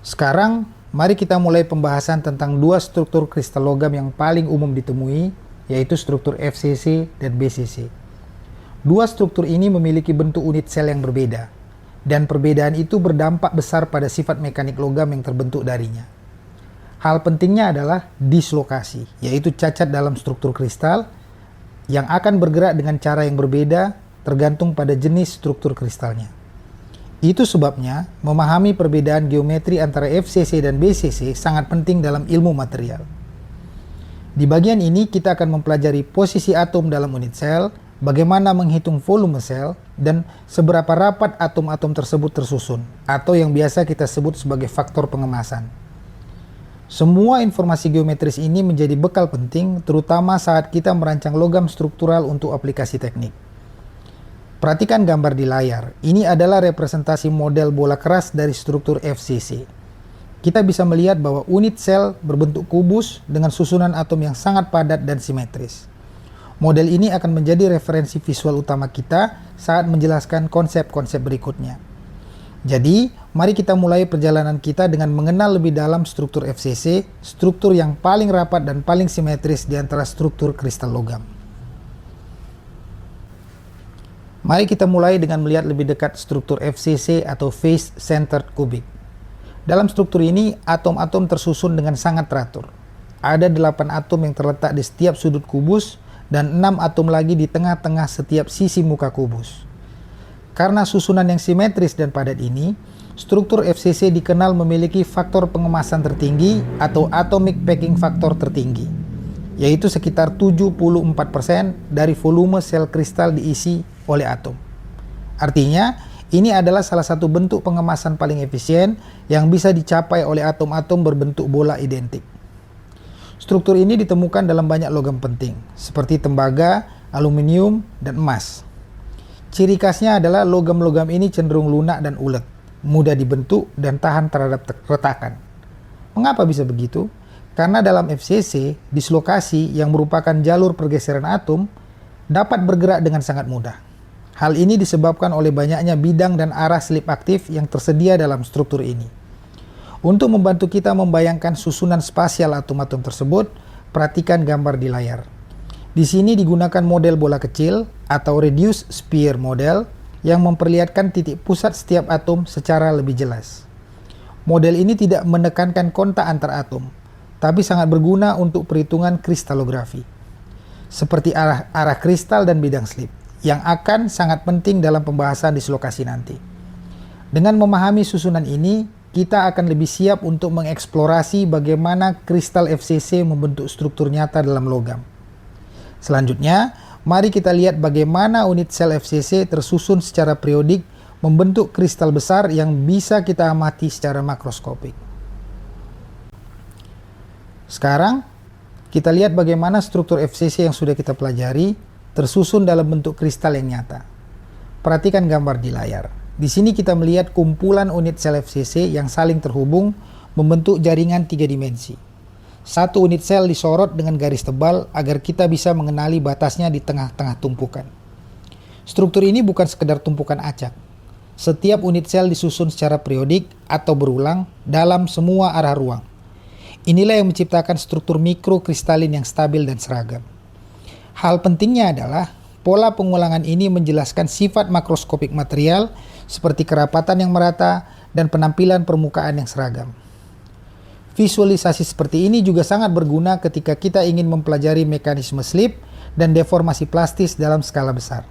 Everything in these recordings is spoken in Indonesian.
Sekarang, mari kita mulai pembahasan tentang dua struktur kristal logam yang paling umum ditemui, yaitu struktur FCC dan BCC. Dua struktur ini memiliki bentuk unit sel yang berbeda, dan perbedaan itu berdampak besar pada sifat mekanik logam yang terbentuk darinya. Hal pentingnya adalah dislokasi, yaitu cacat dalam struktur kristal yang akan bergerak dengan cara yang berbeda tergantung pada jenis struktur kristalnya. Itu sebabnya memahami perbedaan geometri antara FCC dan BCC sangat penting dalam ilmu material. Di bagian ini kita akan mempelajari posisi atom dalam unit sel, bagaimana menghitung volume sel, dan seberapa rapat atom-atom tersebut tersusun, atau yang biasa kita sebut sebagai faktor pengemasan. Semua informasi geometris ini menjadi bekal penting, terutama saat kita merancang logam struktural untuk aplikasi teknik. Perhatikan gambar di layar. Ini adalah representasi model bola keras dari struktur FCC. Kita bisa melihat bahwa unit sel berbentuk kubus dengan susunan atom yang sangat padat dan simetris. Model ini akan menjadi referensi visual utama kita saat menjelaskan konsep-konsep berikutnya. Jadi, mari kita mulai perjalanan kita dengan mengenal lebih dalam struktur FCC, struktur yang paling rapat dan paling simetris di antara struktur kristal logam. Mari kita mulai dengan melihat lebih dekat struktur FCC atau Face Centered Cubic. Dalam struktur ini, atom-atom tersusun dengan sangat teratur. Ada 8 atom yang terletak di setiap sudut kubus dan 6 atom lagi di tengah-tengah setiap sisi muka kubus. Karena susunan yang simetris dan padat ini, struktur FCC dikenal memiliki faktor pengemasan tertinggi atau atomic packing factor tertinggi, yaitu sekitar 74% dari volume sel kristal diisi oleh atom. Artinya, ini adalah salah satu bentuk pengemasan paling efisien yang bisa dicapai oleh atom-atom berbentuk bola identik. Struktur ini ditemukan dalam banyak logam penting, seperti tembaga, aluminium, dan emas. Ciri khasnya adalah logam-logam ini cenderung lunak dan ulet, mudah dibentuk dan tahan terhadap retakan. Mengapa bisa begitu? Karena dalam FCC, dislokasi yang merupakan jalur pergeseran atom dapat bergerak dengan sangat mudah. Hal ini disebabkan oleh banyaknya bidang dan arah selip aktif yang tersedia dalam struktur ini. Untuk membantu kita membayangkan susunan spasial atom-atom tersebut, perhatikan gambar di layar. Di sini digunakan model bola kecil atau reduced sphere model yang memperlihatkan titik pusat setiap atom secara lebih jelas. Model ini tidak menekankan kontak antar atom, tapi sangat berguna untuk perhitungan kristalografi, seperti arah kristal dan bidang slip, yang akan sangat penting dalam pembahasan dislokasi nanti. Dengan memahami susunan ini, kita akan lebih siap untuk mengeksplorasi bagaimana kristal FCC membentuk struktur nyata dalam logam. Selanjutnya, mari kita lihat bagaimana unit sel FCC tersusun secara periodik membentuk kristal besar yang bisa kita amati secara makroskopik. Sekarang, kita lihat bagaimana struktur FCC yang sudah kita pelajari tersusun dalam bentuk kristal yang nyata. Perhatikan gambar di layar. Di sini kita melihat kumpulan unit sel FCC yang saling terhubung membentuk jaringan 3 dimensi. Satu unit sel disorot dengan garis tebal agar kita bisa mengenali batasnya di tengah-tengah tumpukan. Struktur ini bukan sekedar tumpukan acak. Setiap unit sel disusun secara periodik atau berulang dalam semua arah ruang. Inilah yang menciptakan struktur mikrokristalin yang stabil dan seragam. Hal pentingnya adalah pola pengulangan ini menjelaskan sifat makroskopik material seperti kerapatan yang merata dan penampilan permukaan yang seragam. Visualisasi seperti ini juga sangat berguna ketika kita ingin mempelajari mekanisme slip dan deformasi plastis dalam skala besar.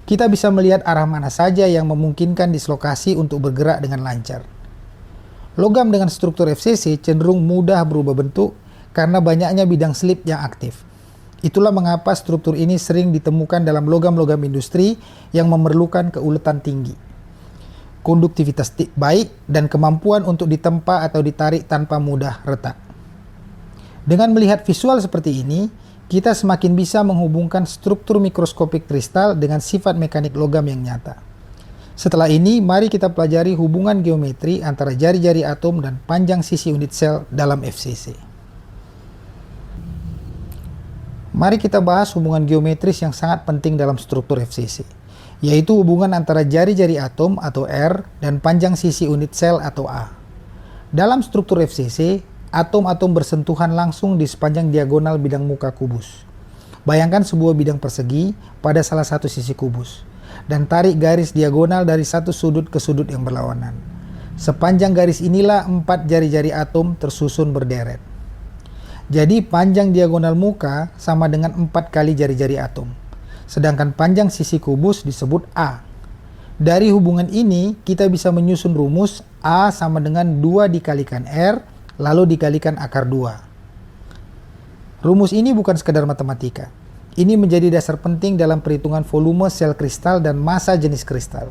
Kita bisa melihat arah mana saja yang memungkinkan dislokasi untuk bergerak dengan lancar. Logam dengan struktur FCC cenderung mudah berubah bentuk karena banyaknya bidang slip yang aktif. Itulah mengapa struktur ini sering ditemukan dalam logam-logam industri yang memerlukan keuletan tinggi, konduktivitas baik, dan kemampuan untuk ditempa atau ditarik tanpa mudah retak. Dengan melihat visual seperti ini, kita semakin bisa menghubungkan struktur mikroskopik kristal dengan sifat mekanik logam yang nyata. Setelah ini, mari kita pelajari hubungan geometri antara jari-jari atom dan panjang sisi unit sel dalam FCC. Mari kita bahas hubungan geometris yang sangat penting dalam struktur FCC, yaitu hubungan antara jari-jari atom atau R dan panjang sisi unit sel atau A. Dalam struktur FCC, atom-atom bersentuhan langsung di sepanjang diagonal bidang muka kubus. Bayangkan sebuah bidang persegi pada salah satu sisi kubus, dan tarik garis diagonal dari satu sudut ke sudut yang berlawanan. Sepanjang garis inilah 4 jari-jari atom tersusun berderet. Jadi panjang diagonal muka sama dengan 4 kali jari-jari atom. Sedangkan panjang sisi kubus disebut A. Dari hubungan ini, kita bisa menyusun rumus A sama dengan 2 dikalikan R, lalu dikalikan akar 2. Rumus ini bukan sekedar matematika. Ini menjadi dasar penting dalam perhitungan volume sel kristal dan massa jenis kristal.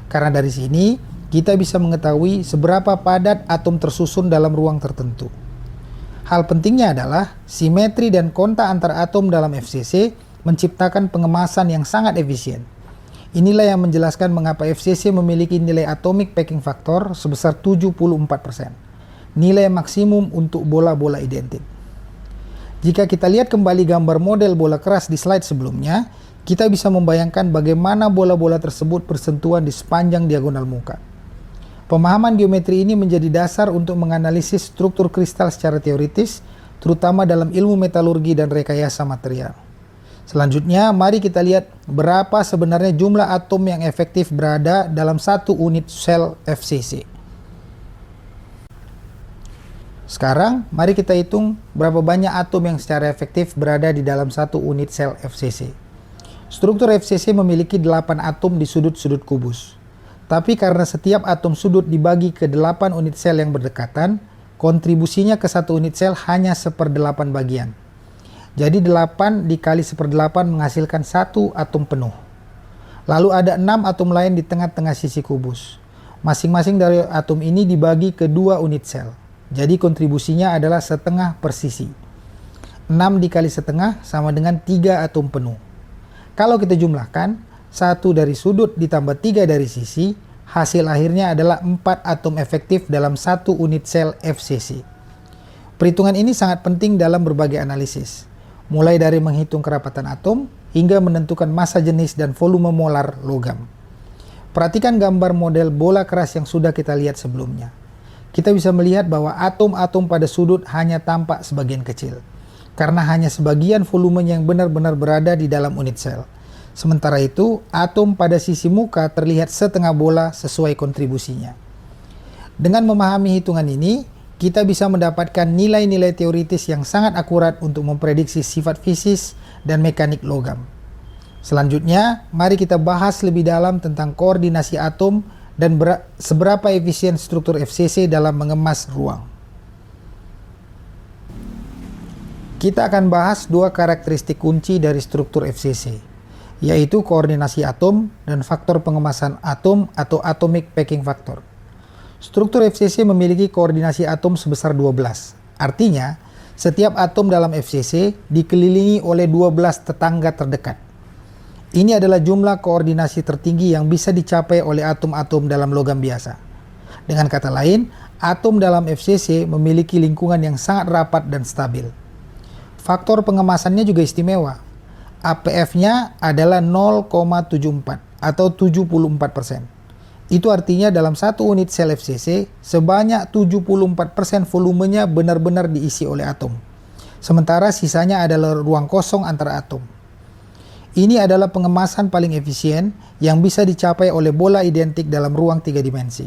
Karena dari sini, kita bisa mengetahui seberapa padat atom tersusun dalam ruang tertentu. Hal pentingnya adalah simetri dan kontak antar atom dalam FCC menciptakan pengemasan yang sangat efisien. Inilah yang menjelaskan mengapa FCC memiliki nilai atomic packing factor sebesar 74%. Nilai maksimum untuk bola-bola identik. Jika kita lihat kembali gambar model bola keras di slide sebelumnya, kita bisa membayangkan bagaimana bola-bola tersebut bersentuhan di sepanjang diagonal muka. Pemahaman geometri ini menjadi dasar untuk menganalisis struktur kristal secara teoritis, terutama dalam ilmu metalurgi dan rekayasa material. Selanjutnya, mari kita lihat berapa sebenarnya jumlah atom yang efektif berada dalam satu unit sel FCC. Sekarang, mari kita hitung berapa banyak atom yang secara efektif berada di dalam satu unit sel FCC. Struktur FCC memiliki 8 atom di sudut-sudut kubus. Tapi karena setiap atom sudut dibagi ke 8 unit sel yang berdekatan, kontribusinya ke satu unit sel hanya 1/8 bagian. Jadi 8 dikali 1/8 menghasilkan 1 atom penuh. Lalu ada 6 atom lain di tengah-tengah sisi kubus. Masing-masing dari atom ini dibagi ke 2 unit sel. Jadi kontribusinya adalah setengah per sisi. 6 dikali setengah sama dengan 3 atom penuh. Kalau kita jumlahkan, 1 dari sudut ditambah 3 dari sisi, hasil akhirnya adalah 4 atom efektif dalam satu unit sel FCC. Perhitungan ini sangat penting dalam berbagai analisis, mulai dari menghitung kerapatan atom hingga menentukan massa jenis dan volume molar logam. Perhatikan gambar model bola keras yang sudah kita lihat sebelumnya. Kita bisa melihat bahwa atom-atom pada sudut hanya tampak sebagian kecil, karena hanya sebagian volumenya yang benar-benar berada di dalam unit sel. Sementara itu, atom pada sisi muka terlihat setengah bola sesuai kontribusinya. Dengan memahami hitungan ini, kita bisa mendapatkan nilai-nilai teoritis yang sangat akurat untuk memprediksi sifat fisis dan mekanik logam. Selanjutnya, mari kita bahas lebih dalam tentang koordinasi atom dan seberapa efisien struktur FCC dalam mengemas ruang. Kita akan bahas 2 karakteristik kunci dari struktur FCC, yaitu koordinasi atom dan faktor pengemasan atom atau atomic packing factor. Struktur FCC memiliki koordinasi atom sebesar 12. Artinya, setiap atom dalam FCC dikelilingi oleh 12 tetangga terdekat. Ini adalah jumlah koordinasi tertinggi yang bisa dicapai oleh atom-atom dalam logam biasa. Dengan kata lain, atom dalam FCC memiliki lingkungan yang sangat rapat dan stabil. Faktor pengemasannya juga istimewa. APF-nya adalah 0,74 atau 74%. Itu artinya dalam satu unit sel FCC, sebanyak 74% volumenya benar-benar diisi oleh atom. Sementara sisanya adalah ruang kosong antara atom. Ini adalah pengemasan paling efisien yang bisa dicapai oleh bola identik dalam ruang 3 dimensi.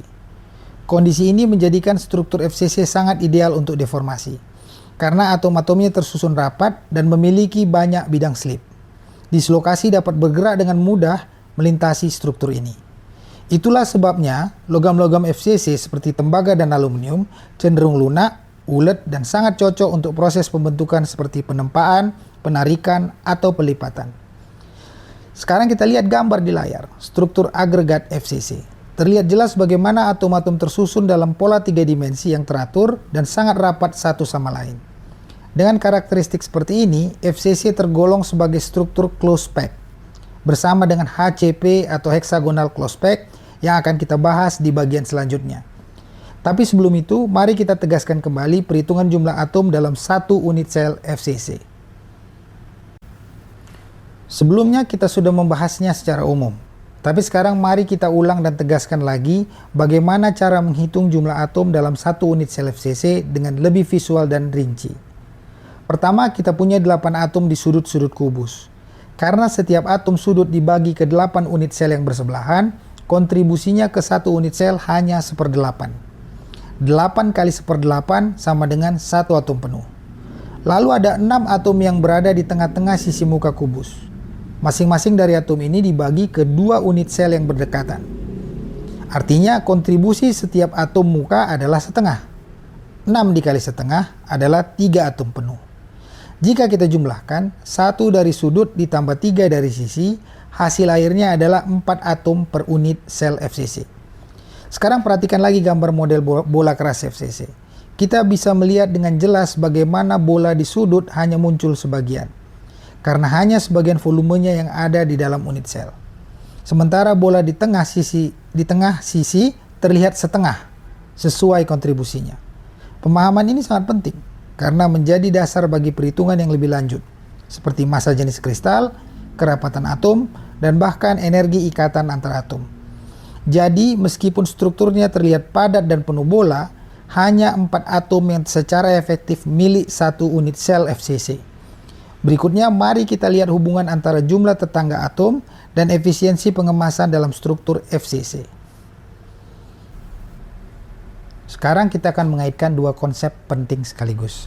Kondisi ini menjadikan struktur FCC sangat ideal untuk deformasi, karena atom-atomnya tersusun rapat dan memiliki banyak bidang slip. Dislokasi dapat bergerak dengan mudah melintasi struktur ini. Itulah sebabnya logam-logam FCC seperti tembaga dan aluminium cenderung lunak, ulet, dan sangat cocok untuk proses pembentukan seperti penempaan, penarikan, atau pelipatan. Sekarang kita lihat gambar di layar, struktur agregat FCC. Terlihat jelas bagaimana atom-atom tersusun dalam pola 3 dimensi yang teratur dan sangat rapat satu sama lain. Dengan karakteristik seperti ini, FCC tergolong sebagai struktur close pack, bersama dengan HCP atau hexagonal close pack yang akan kita bahas di bagian selanjutnya. Tapi sebelum itu, mari kita tegaskan kembali perhitungan jumlah atom dalam satu unit sel FCC. Sebelumnya kita sudah membahasnya secara umum. Tapi sekarang mari kita ulang dan tegaskan lagi bagaimana cara menghitung jumlah atom dalam satu unit sel FCC dengan lebih visual dan rinci. Pertama, kita punya 8 atom di sudut-sudut kubus. Karena setiap atom sudut dibagi ke 8 unit sel yang bersebelahan, kontribusinya ke satu unit sel hanya 1/8. 8 kali 1/8 sama dengan 1 atom penuh. Lalu ada 6 atom yang berada di tengah-tengah sisi muka kubus. Masing-masing dari atom ini dibagi ke 2 unit sel yang berdekatan. Artinya kontribusi setiap atom muka adalah setengah. 6 dikali setengah adalah 3 atom penuh. Jika kita jumlahkan, 1 dari sudut ditambah 3 dari sisi, hasil akhirnya adalah 4 atom per unit sel FCC. Sekarang perhatikan lagi gambar model bola keras FCC. Kita bisa melihat dengan jelas bagaimana bola di sudut hanya muncul sebagian, karena hanya sebagian volumenya yang ada di dalam unit sel. Sementara bola di tengah sisi terlihat setengah sesuai kontribusinya. Pemahaman ini sangat penting karena menjadi dasar bagi perhitungan yang lebih lanjut, seperti massa jenis kristal, kerapatan atom, dan bahkan energi ikatan antar atom. Jadi, meskipun strukturnya terlihat padat dan penuh bola, hanya 4 atom yang secara efektif milik satu unit sel FCC. Berikutnya, mari kita lihat hubungan antara jumlah tetangga atom dan efisiensi pengemasan dalam struktur FCC. Sekarang kita akan mengaitkan dua konsep penting sekaligus,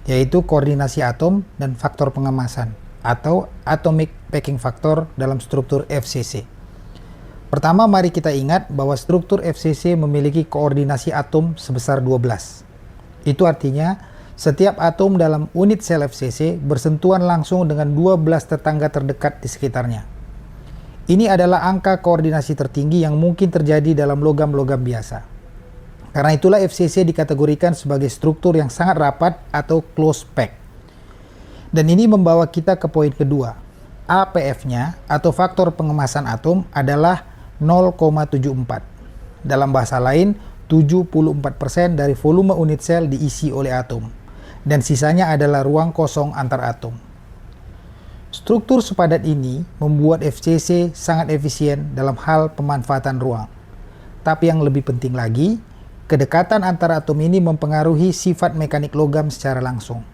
yaitu koordinasi atom dan faktor pengemasan, atau atomic packing factor dalam struktur FCC. Pertama, mari kita ingat bahwa struktur FCC memiliki koordinasi atom sebesar 12. Itu artinya, setiap atom dalam unit sel FCC bersentuhan langsung dengan 12 tetangga terdekat di sekitarnya. Ini adalah angka koordinasi tertinggi yang mungkin terjadi dalam logam-logam biasa. Karena itulah FCC dikategorikan sebagai struktur yang sangat rapat atau close pack. Dan ini membawa kita ke poin kedua. APF-nya atau faktor pengemasan atom adalah 0,74. Dalam bahasa lain, 74% dari volume unit sel diisi oleh atom, dan sisanya adalah ruang kosong antar atom. Struktur sepadat ini membuat FCC sangat efisien dalam hal pemanfaatan ruang. Tapi yang lebih penting lagi, kedekatan antara atom ini mempengaruhi sifat mekanik logam secara langsung.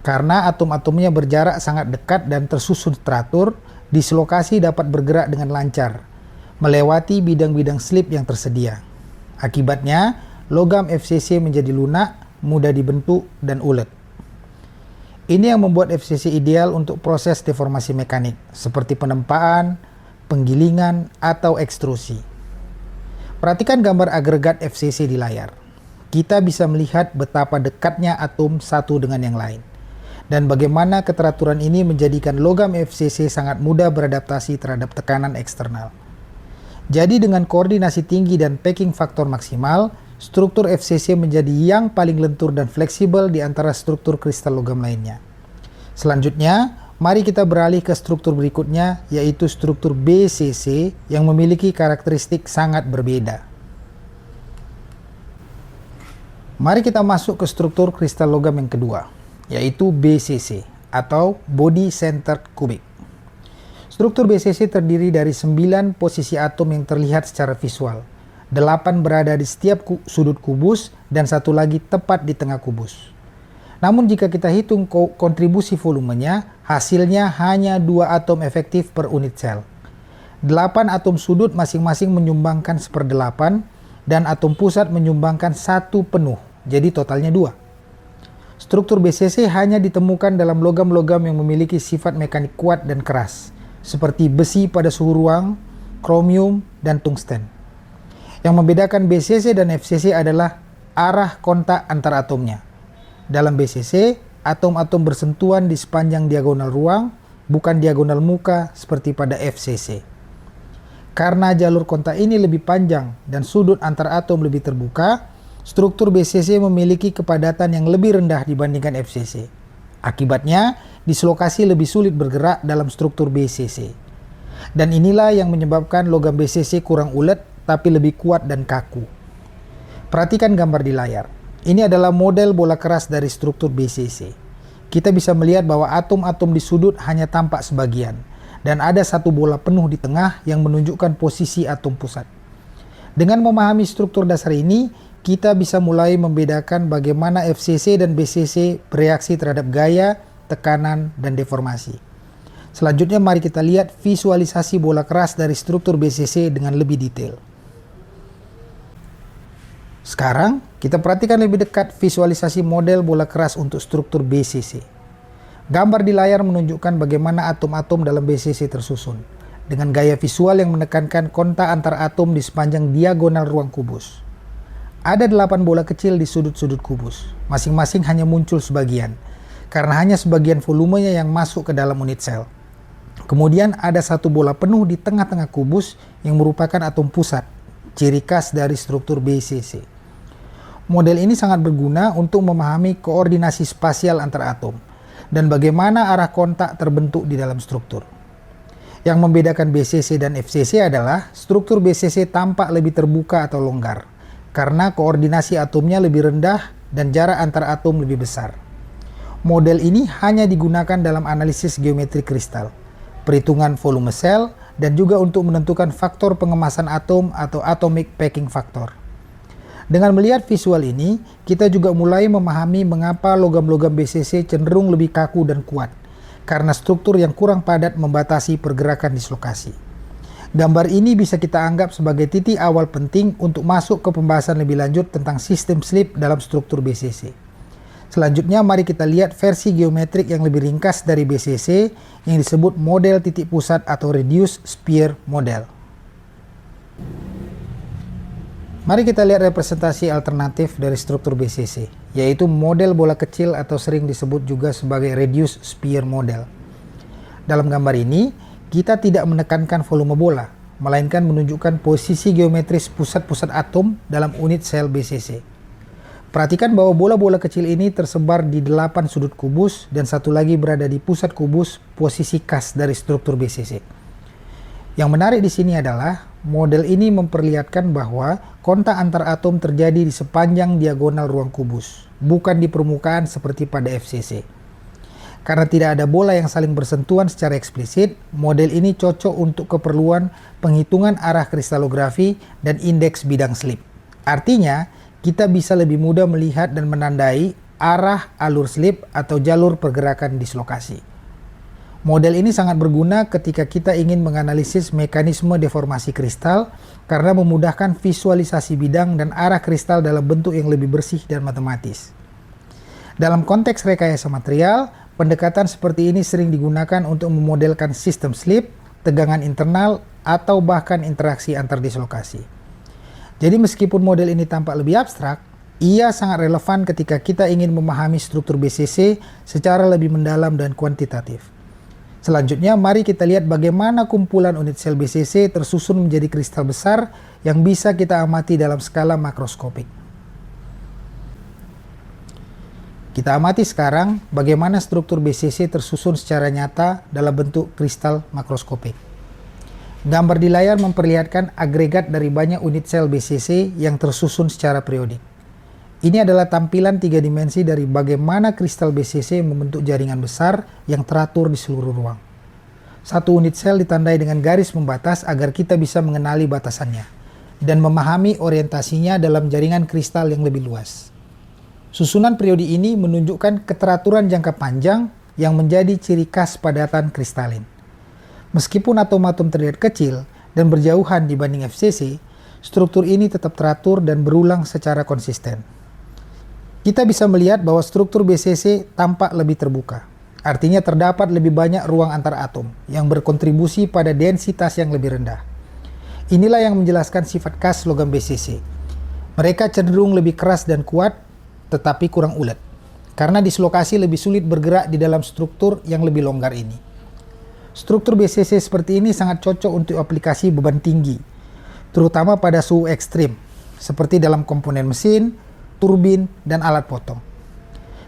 Karena atom-atomnya berjarak sangat dekat dan tersusun teratur, dislokasi dapat bergerak dengan lancar, melewati bidang-bidang slip yang tersedia. Akibatnya, logam FCC menjadi lunak, mudah dibentuk, dan ulet. Ini yang membuat FCC ideal untuk proses deformasi mekanik, seperti penempaan, penggilingan, atau ekstrusi. Perhatikan gambar agregat FCC di layar. Kita bisa melihat betapa dekatnya atom satu dengan yang lain, dan bagaimana keteraturan ini menjadikan logam FCC sangat mudah beradaptasi terhadap tekanan eksternal. Jadi dengan koordinasi tinggi dan packing faktor maksimal, struktur FCC menjadi yang paling lentur dan fleksibel di antara struktur kristal logam lainnya. Selanjutnya, mari kita beralih ke struktur berikutnya, yaitu struktur BCC yang memiliki karakteristik sangat berbeda. Mari kita masuk ke struktur kristal logam yang kedua, yaitu BCC atau Body Centered Cubic. Struktur BCC terdiri dari 9 posisi atom yang terlihat secara visual. 8 berada di setiap sudut kubus dan 1 lagi tepat di tengah kubus. Namun jika kita hitung kontribusi volumenya, hasilnya hanya 2 atom efektif per unit sel. 8 atom sudut masing-masing menyumbangkan 1/8 dan atom pusat menyumbangkan 1 penuh, jadi totalnya 2. Struktur BCC hanya ditemukan dalam logam-logam yang memiliki sifat mekanik kuat dan keras, seperti besi pada suhu ruang, kromium, dan tungsten. Yang membedakan BCC dan FCC adalah arah kontak antar atomnya. Dalam BCC, atom-atom bersentuhan di sepanjang diagonal ruang, bukan diagonal muka seperti pada FCC. Karena jalur kontak ini lebih panjang dan sudut antar atom lebih terbuka, struktur BCC memiliki kepadatan yang lebih rendah dibandingkan FCC. Akibatnya, dislokasi lebih sulit bergerak dalam struktur BCC. Dan inilah yang menyebabkan logam BCC kurang ulet tapi lebih kuat dan kaku. Perhatikan gambar di layar. Ini adalah model bola keras dari struktur BCC. Kita bisa melihat bahwa atom-atom di sudut hanya tampak sebagian. dan ada satu bola penuh di tengah yang menunjukkan posisi atom pusat. Dengan memahami struktur dasar ini, kita bisa mulai membedakan bagaimana FCC dan BCC bereaksi terhadap gaya, tekanan, dan deformasi. Selanjutnya mari kita lihat visualisasi bola keras dari struktur BCC dengan lebih detail. Sekarang, kita perhatikan lebih dekat visualisasi model bola keras untuk struktur BCC. Gambar di layar menunjukkan bagaimana atom-atom dalam BCC tersusun, dengan gaya visual yang menekankan kontak antar atom di sepanjang diagonal ruang kubus. Ada 8 bola kecil di sudut-sudut kubus, masing-masing hanya muncul sebagian, karena hanya sebagian volumenya yang masuk ke dalam unit sel. Kemudian ada satu bola penuh di tengah-tengah kubus yang merupakan atom pusat, ciri khas dari struktur BCC. Model ini sangat berguna untuk memahami koordinasi spasial antar atom, dan bagaimana arah kontak terbentuk di dalam struktur. Yang membedakan BCC dan FCC adalah struktur BCC tampak lebih terbuka atau longgar, karena koordinasi atomnya lebih rendah dan jarak antar atom lebih besar. Model ini hanya digunakan dalam analisis geometri kristal, perhitungan volume sel, dan juga untuk menentukan faktor pengemasan atom atau atomic packing factor. Dengan melihat visual ini, kita juga mulai memahami mengapa logam-logam BCC cenderung lebih kaku dan kuat, karena struktur yang kurang padat membatasi pergerakan dislokasi. Gambar ini bisa kita anggap sebagai titik awal penting untuk masuk ke pembahasan lebih lanjut tentang sistem slip dalam struktur BCC. Selanjutnya, mari kita lihat versi geometrik yang lebih ringkas dari BCC yang disebut model titik pusat atau reduced sphere model. Mari kita lihat representasi alternatif dari struktur BCC, yaitu model bola kecil atau sering disebut juga sebagai reduced sphere model. Dalam gambar ini, kita tidak menekankan volume bola, melainkan menunjukkan posisi geometris pusat-pusat atom dalam unit sel BCC. Perhatikan bahwa bola-bola kecil ini tersebar di 8 sudut kubus dan satu lagi berada di pusat kubus, posisi khas dari struktur BCC. Yang menarik di sini adalah model ini memperlihatkan bahwa kontak antar atom terjadi di sepanjang diagonal ruang kubus, bukan di permukaan seperti pada FCC. Karena tidak ada bola yang saling bersentuhan secara eksplisit, model ini cocok untuk keperluan penghitungan arah kristalografi dan indeks bidang slip. Artinya, kita bisa lebih mudah melihat dan menandai arah alur slip atau jalur pergerakan dislokasi. Model ini sangat berguna ketika kita ingin menganalisis mekanisme deformasi kristal karena memudahkan visualisasi bidang dan arah kristal dalam bentuk yang lebih bersih dan matematis. Dalam konteks rekayasa material, pendekatan seperti ini sering digunakan untuk memodelkan sistem slip, tegangan internal, atau bahkan interaksi antar dislokasi. Jadi meskipun model ini tampak lebih abstrak, ia sangat relevan ketika kita ingin memahami struktur BCC secara lebih mendalam dan kuantitatif. Selanjutnya, mari kita lihat bagaimana kumpulan unit sel BCC tersusun menjadi kristal besar yang bisa kita amati dalam skala makroskopik. Kita amati sekarang bagaimana struktur BCC tersusun secara nyata dalam bentuk kristal makroskopik. Gambar di layar memperlihatkan agregat dari banyak unit sel BCC yang tersusun secara periodik. Ini adalah tampilan 3 dimensi dari bagaimana kristal BCC membentuk jaringan besar yang teratur di seluruh ruang. Satu unit sel ditandai dengan garis pembatas agar kita bisa mengenali batasannya dan memahami orientasinya dalam jaringan kristal yang lebih luas. Susunan periodi ini menunjukkan keteraturan jangka panjang yang menjadi ciri khas padatan kristalin. Meskipun atom-atom terlihat kecil dan berjauhan dibanding FCC, struktur ini tetap teratur dan berulang secara konsisten. Kita bisa melihat bahwa struktur BCC tampak lebih terbuka. Artinya terdapat lebih banyak ruang antar atom yang berkontribusi pada densitas yang lebih rendah. Inilah yang menjelaskan sifat khas logam BCC. Mereka cenderung lebih keras dan kuat, tetapi kurang ulet, karena dislokasi lebih sulit bergerak di dalam struktur yang lebih longgar ini. Struktur BCC seperti ini sangat cocok untuk aplikasi beban tinggi, terutama pada suhu ekstrim, seperti dalam komponen mesin, turbin, dan alat potong.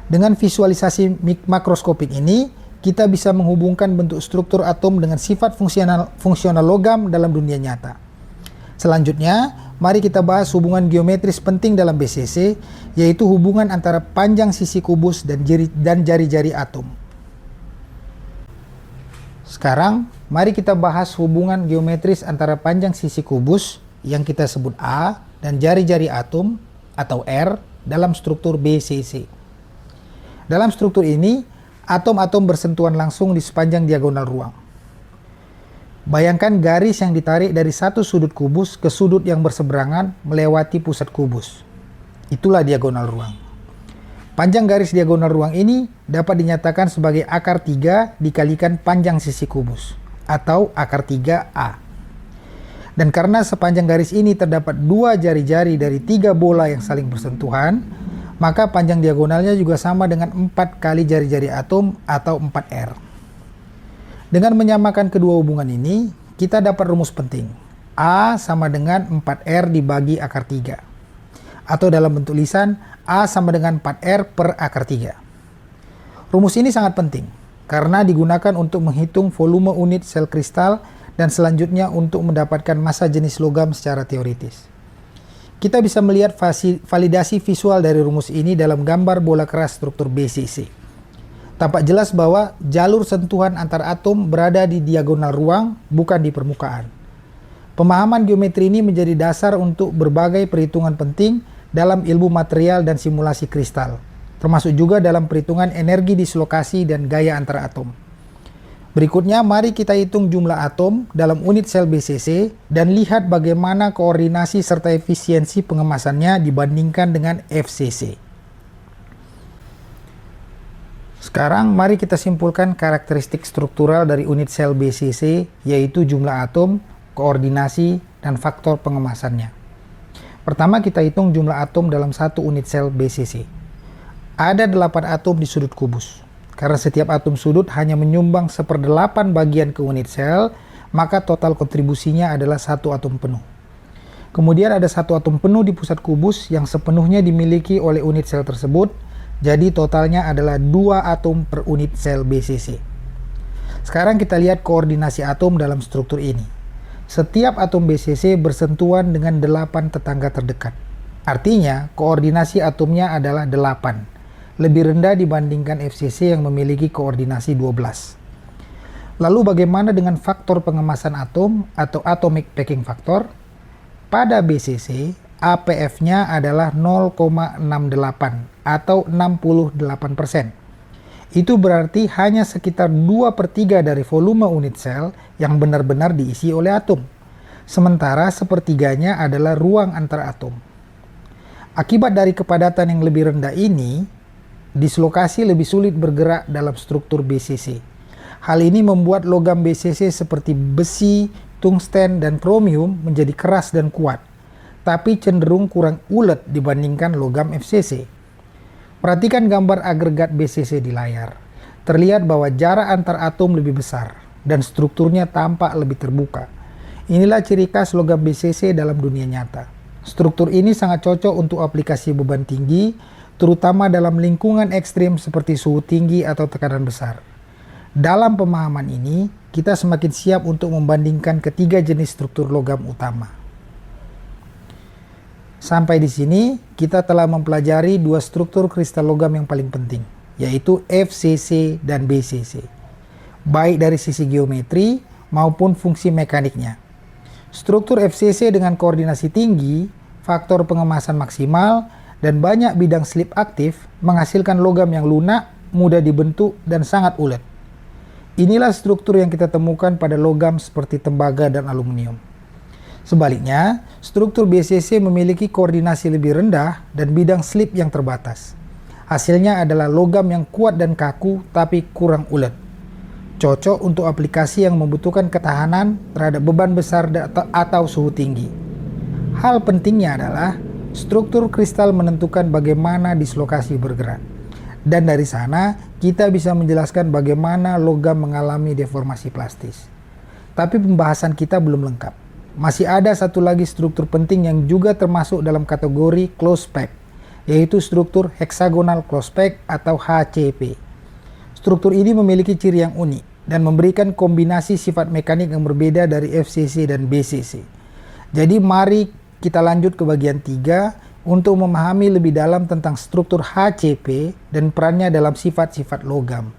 Dengan visualisasi makroskopik ini, kita bisa menghubungkan bentuk struktur atom dengan sifat fungsional logam dalam dunia nyata. Selanjutnya, mari kita bahas hubungan geometris penting dalam BCC, yaitu hubungan antara panjang sisi kubus dan jari-jari atom. Sekarang, mari kita bahas hubungan geometris antara panjang sisi kubus yang kita sebut A dan jari-jari atom atau R dalam struktur BCC. Dalam struktur ini, atom-atom bersentuhan langsung di sepanjang diagonal ruang. Bayangkan garis yang ditarik dari satu sudut kubus ke sudut yang berseberangan melewati pusat kubus. Itulah diagonal ruang. Panjang garis diagonal ruang ini dapat dinyatakan sebagai akar 3 dikalikan panjang sisi kubus, atau akar 3A. Dan karena sepanjang garis ini terdapat 2 jari-jari dari 3 bola yang saling bersentuhan, maka panjang diagonalnya juga sama dengan 4 kali jari-jari atom atau 4R. Dengan menyamakan kedua hubungan ini, kita dapat rumus penting. A sama dengan 4R dibagi akar 3. Atau dalam bentuk lisan, A sama dengan 4R per akar 3. Rumus ini sangat penting, karena digunakan untuk menghitung volume unit sel kristal dan selanjutnya untuk mendapatkan massa jenis logam secara teoritis. Kita bisa melihat validasi visual dari rumus ini dalam gambar bola keras struktur BCC. Tampak jelas bahwa jalur sentuhan antar atom berada di diagonal ruang, bukan di permukaan. Pemahaman geometri ini menjadi dasar untuk berbagai perhitungan penting dalam ilmu material dan simulasi kristal, termasuk juga dalam perhitungan energi dislokasi dan gaya antara atom. Berikutnya, mari kita hitung jumlah atom dalam unit sel BCC dan lihat bagaimana koordinasi serta efisiensi pengemasannya dibandingkan dengan FCC. Sekarang mari kita simpulkan karakteristik struktural dari unit sel BCC, yaitu jumlah atom, koordinasi, dan faktor pengemasannya. Pertama, kita hitung jumlah atom dalam satu unit sel BCC. Ada 8 atom di sudut kubus. Karena setiap atom sudut hanya menyumbang 1/8 bagian ke unit sel, maka total kontribusinya adalah 1 atom penuh. Kemudian ada 1 atom penuh di pusat kubus yang sepenuhnya dimiliki oleh unit sel tersebut, jadi totalnya adalah 2 atom per unit sel BCC. Sekarang kita lihat koordinasi atom dalam struktur ini. Setiap atom BCC bersentuhan dengan 8 tetangga terdekat. Artinya, koordinasi atomnya adalah 8. Lebih rendah dibandingkan FCC yang memiliki koordinasi 12. Lalu bagaimana dengan faktor pengemasan atom atau atomic packing factor? Pada BCC, APF-nya adalah 0,68 atau 68%. Itu berarti hanya sekitar 2/3 dari volume unit sel yang benar-benar diisi oleh atom. Sementara sepertiganya adalah ruang antar atom. Akibat dari kepadatan yang lebih rendah ini, dislokasi lebih sulit bergerak dalam struktur BCC. Hal ini membuat logam BCC seperti besi, tungsten, dan kromium menjadi keras dan kuat, tapi cenderung kurang ulet dibandingkan logam FCC. Perhatikan gambar agregat BCC di layar. Terlihat bahwa jarak antar atom lebih besar, dan strukturnya tampak lebih terbuka. Inilah ciri khas logam BCC dalam dunia nyata. Struktur ini sangat cocok untuk aplikasi beban tinggi, terutama dalam lingkungan ekstrim seperti suhu tinggi atau tekanan besar. Dalam pemahaman ini, kita semakin siap untuk membandingkan ketiga jenis struktur logam utama. Sampai di sini, kita telah mempelajari 2 struktur kristal logam yang paling penting, yaitu FCC dan BCC, baik dari sisi geometri maupun fungsi mekaniknya. Struktur FCC dengan koordinasi tinggi, faktor pengemasan maksimal, dan banyak bidang slip aktif menghasilkan logam yang lunak, mudah dibentuk, dan sangat ulet. Inilah struktur yang kita temukan pada logam seperti tembaga dan aluminium. Sebaliknya, struktur BCC memiliki koordinasi lebih rendah dan bidang slip yang terbatas. Hasilnya adalah logam yang kuat dan kaku tapi kurang ulet. Cocok untuk aplikasi yang membutuhkan ketahanan terhadap beban besar atau suhu tinggi. Hal pentingnya adalah struktur kristal menentukan bagaimana dislokasi bergerak. Dan dari sana, kita bisa menjelaskan bagaimana logam mengalami deformasi plastis. Tapi pembahasan kita belum lengkap. Masih ada satu lagi struktur penting yang juga termasuk dalam kategori close pack, yaitu struktur hexagonal close pack atau HCP. Struktur ini memiliki ciri yang unik dan memberikan kombinasi sifat mekanik yang berbeda dari FCC dan BCC. Jadi mari kita lanjut ke bagian 3 untuk memahami lebih dalam tentang struktur HCP dan perannya dalam sifat-sifat logam.